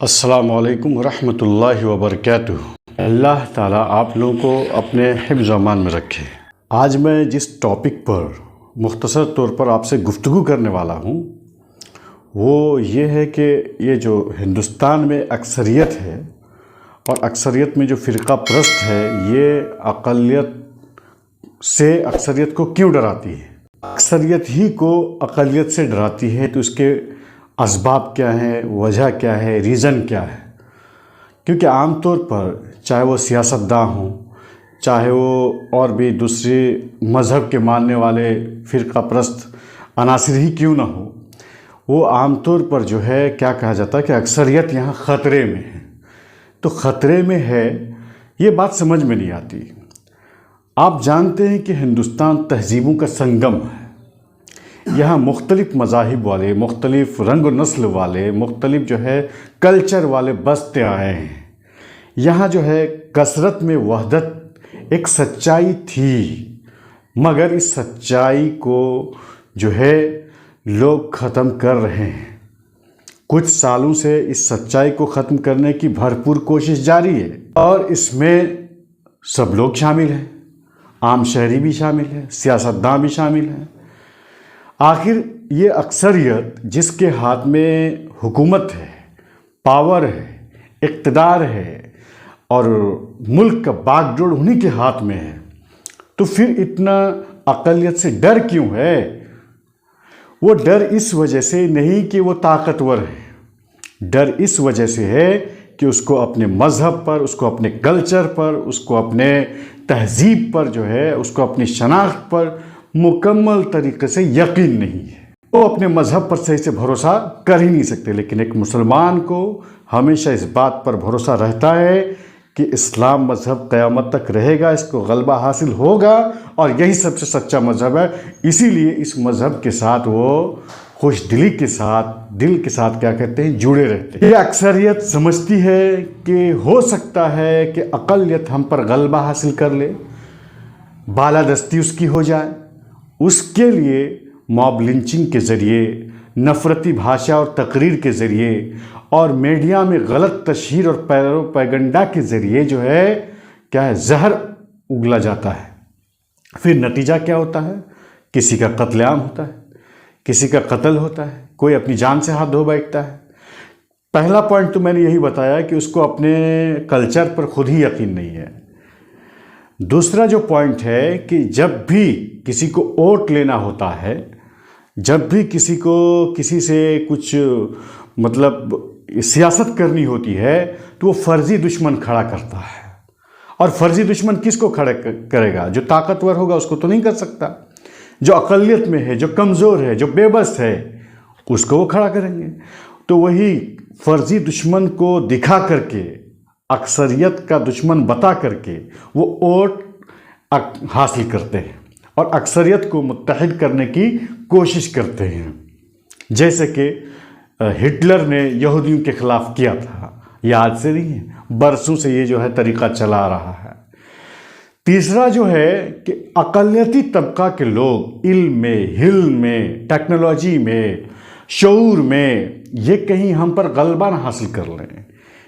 السلام علیکم ورحمۃ اللہ وبرکاتہ۔ اللہ تعالیٰ آپ لوگوں کو اپنے حفظ و امان میں رکھے۔ آج میں جس ٹاپک پر مختصر طور پر آپ سے گفتگو کرنے والا ہوں وہ یہ ہے کہ یہ جو ہندوستان میں اکثریت ہے اور اکثریت میں جو فرقہ پرست ہے یہ اقلیت سے اکثریت کو کیوں ڈراتی ہے، اکثریت ہی کو اقلیت سے ڈراتی ہے، تو اس کے اسباب کیا ہیں، وجہ کیا ہے، ریزن کیا ہے؟ کیونکہ عام طور پر چاہے وہ سیاستداں ہوں، چاہے وہ اور بھی دوسرے مذہب کے ماننے والے فرقہ پرست عناصر ہی کیوں نہ ہو، وہ عام طور پر جو ہے کیا کہا جاتا ہے کہ اکثریت یہاں خطرے میں ہے۔ تو خطرے میں ہے یہ بات سمجھ میں نہیں آتی۔ آپ جانتے ہیں کہ ہندوستان تہذیبوں کا سنگم ہے۔ یہاں مختلف مذاہب والے، مختلف رنگ و نسل والے، مختلف جو ہے کلچر والے بستے آئے ہیں۔ یہاں جو ہے کثرت میں وحدت ایک سچائی تھی، مگر اس سچائی کو جو ہے لوگ ختم کر رہے ہیں۔ کچھ سالوں سے اس سچائی کو ختم کرنے کی بھرپور کوشش جاری ہے، اور اس میں سب لوگ شامل ہیں، عام شہری بھی شامل ہیں، سیاستداں بھی شامل ہیں۔ آخر یہ اکثریت جس کے ہاتھ میں حکومت ہے، پاور ہے، اقتدار ہے، اور ملک کا باغ ڈور انہی کے ہاتھ میں ہے، تو پھر اتنا اقلیت سے ڈر کیوں ہے؟ وہ ڈر اس وجہ سے نہیں کہ وہ طاقتور ہے، ڈر اس وجہ سے ہے کہ اس کو اپنے مذہب پر، اس کو اپنے کلچر پر، اس کو اپنے تہذیب پر جو ہے، اس کو اپنی شناخت پر مکمل طریقے سے یقین نہیں ہے۔ وہ اپنے مذہب پر صحیح سے بھروسہ کر ہی نہیں سکتے، لیکن ایک مسلمان کو ہمیشہ اس بات پر بھروسہ رہتا ہے کہ اسلام مذہب قیامت تک رہے گا، اس کو غلبہ حاصل ہوگا، اور یہی سب سے سچا مذہب ہے۔ اسی لیے اس مذہب کے ساتھ وہ خوش دلی کے ساتھ، دل کے ساتھ کیا کہتے ہیں، جڑے رہتے ہیں۔ یہ اکثریت سمجھتی ہے کہ ہو سکتا ہے کہ اقلیت ہم پر غلبہ حاصل کر لے، بالادستی اس کی ہو جائے۔ اس کے لیے موب لنچنگ کے ذریعے، نفرتی بھاشا اور تقریر کے ذریعے، اور میڈیا میں غلط تشہیر اور پیغنڈا کے ذریعے جو ہے کیا ہے، زہر اگلا جاتا ہے۔ پھر نتیجہ کیا ہوتا ہے؟ کسی کا قتل عام ہوتا ہے، کسی کا قتل ہوتا ہے، کوئی اپنی جان سے ہاتھ دھو بیٹھتا ہے۔ پہلا پوائنٹ تو میں نے یہی بتایا کہ اس کو اپنے کلچر پر خود ہی یقین نہیں ہے۔ دوسرا جو پوائنٹ ہے کہ جب بھی کسی کو ووٹ لینا ہوتا ہے، جب بھی کسی کو کسی سے کچھ مطلب سیاست کرنی ہوتی ہے، تو وہ فرضی دشمن کھڑا کرتا ہے۔ اور فرضی دشمن کس کو کھڑا کرے گا؟ جو طاقتور ہوگا اس کو تو نہیں کر سکتا، جو اقلیت میں ہے، جو کمزور ہے، جو بے بس ہے، اس کو وہ کھڑا کریں گے۔ تو وہی فرضی دشمن کو دکھا کر کے، اکثریت کا دشمن بتا کر کے وہ ووٹ حاصل کرتے ہیں اور اکثریت کو متحد کرنے کی کوشش کرتے ہیں، جیسے کہ ہٹلر نے یہودیوں کے خلاف کیا تھا۔ یہ آج سے نہیں ہے، برسوں سے یہ جو ہے طریقہ چلا رہا ہے۔ تیسرا جو ہے کہ اقلیتی طبقہ کے لوگ علم میں، حلم میں، ٹیکنالوجی میں، شعور میں، یہ کہیں ہم پر غلبہ نہ حاصل کر لیں،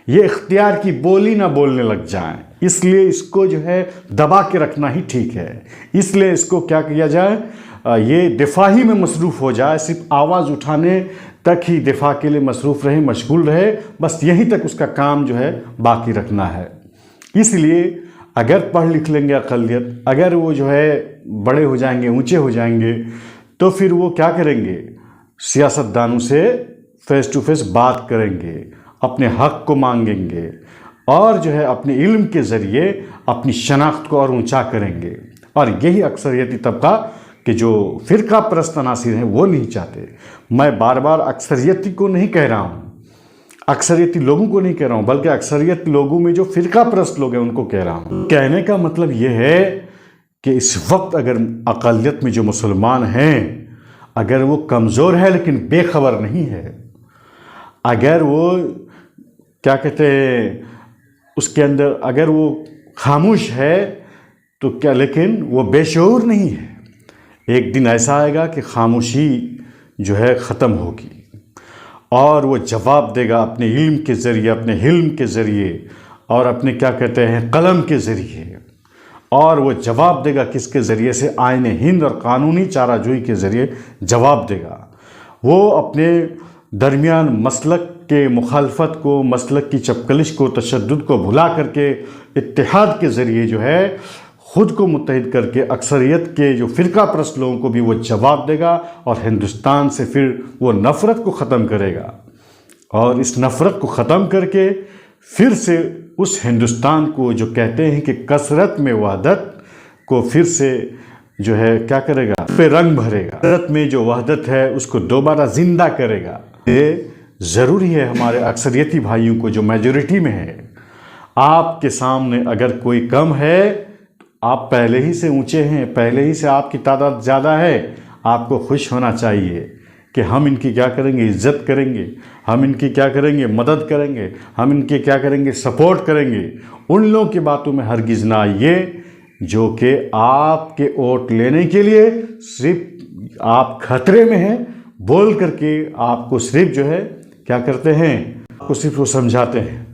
یہ اختیار کی بولی نہ بولنے لگ جائیں، اس لیے اس کو جو ہے دبا کے رکھنا ہی ٹھیک ہے۔ اس لیے اس کو کیا کیا جائے، یہ دفاعی میں مصروف ہو جائے، صرف آواز اٹھانے تک ہی دفاع کے لیے مصروف رہے، مشغول رہے، بس یہیں تک اس کا کام جو ہے باقی رکھنا ہے۔ اس لیے اگر پڑھ لکھ لیں گے اقلیت، اگر وہ جو ہے بڑے ہو جائیں گے، اونچے ہو جائیں گے، تو پھر وہ کیا کریں گے، سیاستدانوں سے فیس ٹو فیس بات کریں گے، اپنے حق کو مانگیں گے، اور جو ہے اپنے علم کے ذریعے اپنی شناخت کو اور اونچا کریں گے۔ اور یہی اکثریتی طبقہ کہ جو فرقہ پرست عناصر ہیں وہ نہیں چاہتے۔ میں بار بار اکثریتی کو نہیں کہہ رہا ہوں، اکثریتی لوگوں کو نہیں کہہ رہا ہوں، بلکہ اکثریت لوگوں میں جو فرقہ پرست لوگ ہیں ان کو کہہ رہا ہوں۔ کہنے کا مطلب یہ ہے کہ اس وقت اگر اقلیت میں جو مسلمان ہیں، اگر وہ کمزور ہے لیکن بے خبر نہیں ہے، اگر وہ کیا کہتے ہیں اس کے اندر اگر وہ خاموش ہے تو کیا، لیکن وہ بے شعور نہیں ہے، ایک دن ایسا آئے گا کہ خاموشی جو ہے ختم ہوگی، اور وہ جواب دے گا اپنے علم کے ذریعے، اپنے حلم کے ذریعے، اور اپنے کیا کہتے ہیں قلم کے ذریعے۔ اور وہ جواب دے گا کس کے ذریعے سے؟ آئین ہند اور قانونی چارہ جوئی کے ذریعے جواب دے گا۔ وہ اپنے درمیان مسلک کے مخالفت کو، مسلک کی چپکلش کو، تشدد کو بھلا کر کے اتحاد کے ذریعے جو ہے خود کو متحد کر کے اکثریت کے جو فرقہ پرست لوگوں کو بھی وہ جواب دے گا، اور ہندوستان سے پھر وہ نفرت کو ختم کرے گا، اور اس نفرت کو ختم کر کے پھر سے اس ہندوستان کو جو کہتے ہیں کہ کثرت میں وحدت کو پھر سے جو ہے کیا کرے گا؟ پہ رنگ بھرے گا، کثرت میں جو وحدت ہے اس کو دوبارہ زندہ کرے گا۔ یہ ضروری ہے ہمارے اکثریتی بھائیوں کو جو میجورٹی میں ہے۔ آپ کے سامنے اگر کوئی کم ہے، آپ پہلے ہی سے اونچے ہیں، پہلے ہی سے آپ کی تعداد زیادہ ہے، آپ کو خوش ہونا چاہیے کہ ہم ان کی کیا کریں گے؟ عزت کریں گے، ہم ان کی کیا کریں گے؟ مدد کریں گے، ہم ان کی کیا کریں گے؟ سپورٹ کریں گے۔ ان لوگوں کی باتوں میں ہرگز نہ آئیے جو کہ آپ کے ووٹ لینے کے لیے صرف آپ خطرے میں ہیں بول کر کے آپ کو صرف جو ہے کیا کرتے ہیں؟ آپ کو صرف وہ سمجھاتے ہیں،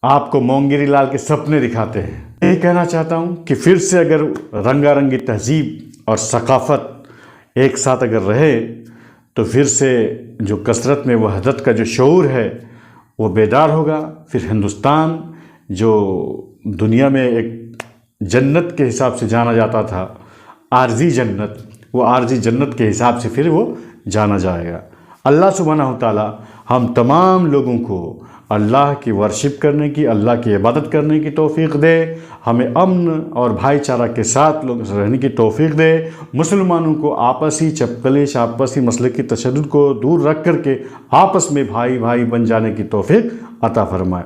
آپ کو مونگیری لال کے سپنے دکھاتے ہیں۔ یہ کہنا چاہتا ہوں کہ پھر سے اگر رنگا رنگی تہذیب اور ثقافت ایک ساتھ اگر رہے تو پھر سے جو کثرت میں وحدت کا جو شعور ہے وہ بیدار ہوگا۔ پھر ہندوستان جو دنیا میں ایک جنت کے حساب سے جانا جاتا تھا، عارضی جنت، وہ عارضی جنت کے حساب سے پھر وہ جانا جائے گا۔ اللہ سبحانہ و تعالی ہم تمام لوگوں کو اللہ کی ورشپ کرنے کی، اللہ کی عبادت کرنے کی توفیق دے، ہمیں امن اور بھائی چارہ کے ساتھ لوگ رہنے کی توفیق دے، مسلمانوں کو آپسی چپکلش، آپسی مسلکی تشدد کو دور رکھ کر کے آپس میں بھائی بھائی بن جانے کی توفیق عطا فرمائے۔